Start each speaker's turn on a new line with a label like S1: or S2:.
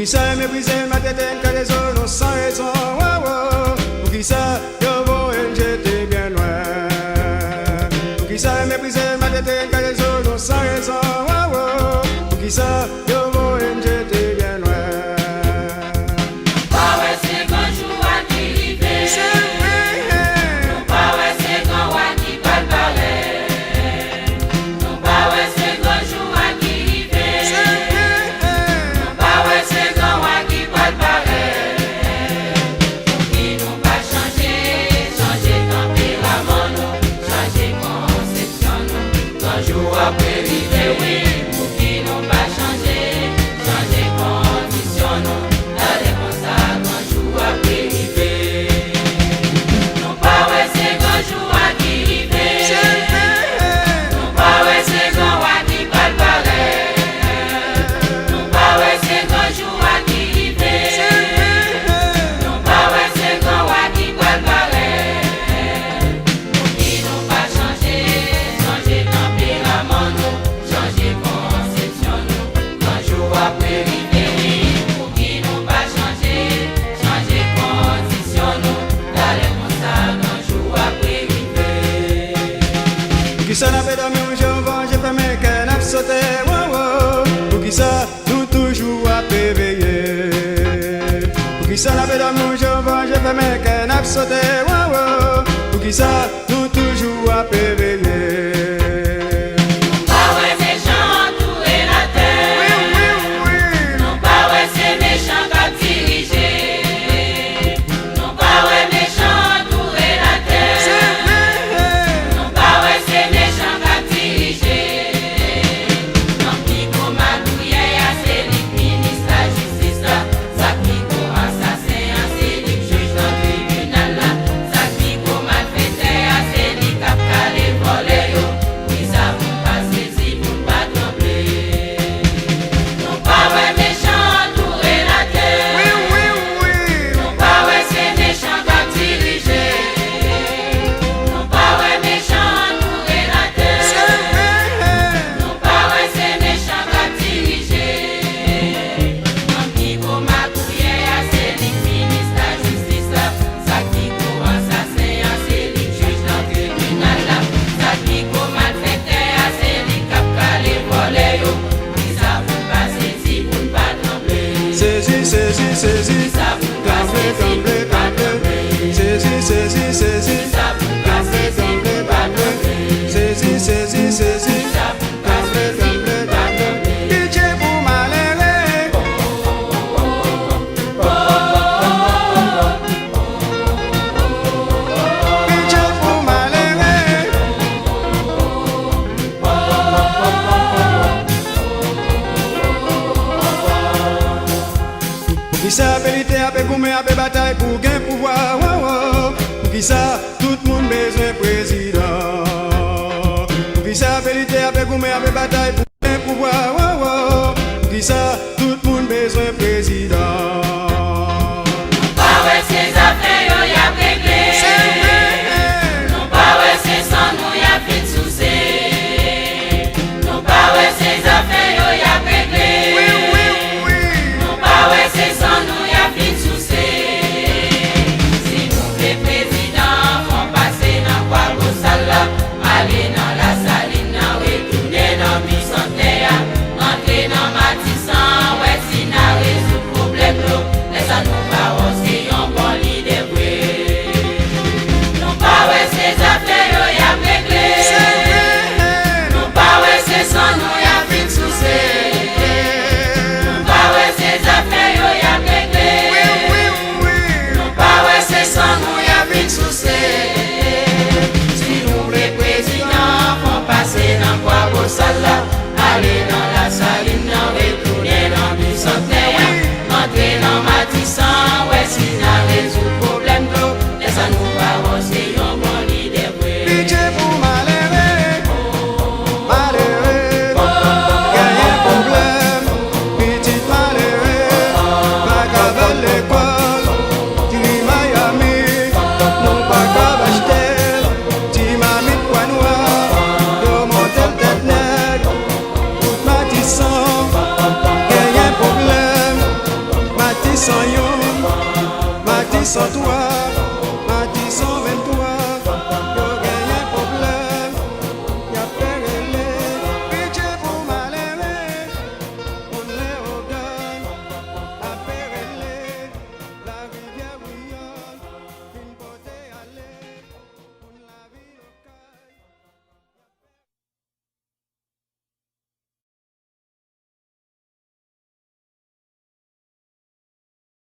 S1: qui ça mépriser ma tête et des zones sans raison. Pour qui ça yo vont jeter bien loin. Pour qui ça mépriser ma tête et des zones sans raison. Pour qui ça yo vont jeter bien loin. Pour qui ça n'a pas dormi un jour, j'ai fait mes cannes à sauter, pour qui ça nous toujours à réveiller. Pour qui ça n'a pas dormi un jour, j'ai fait mes cannes à sauter, pour qui ça nous toujours à réveiller. Saisi, camblé, camblé, camblé. Saisi, saisi, saisi, camblé, camblé, camblé. Saisi, saisi, saisi, camblé, camblé, camblé. Pitié pour malheureux. Pitié pour malheureux. Pour qui ça vérité a goumé a bataille pour gain pouvoir. Pour qui ça tout le monde besoin président. Pour qui ça vérité a goumé a bataille pour gain pouvoir. Pour qui ça tout le monde besoin président.
S2: Entrer dans Matissan.
S1: joie.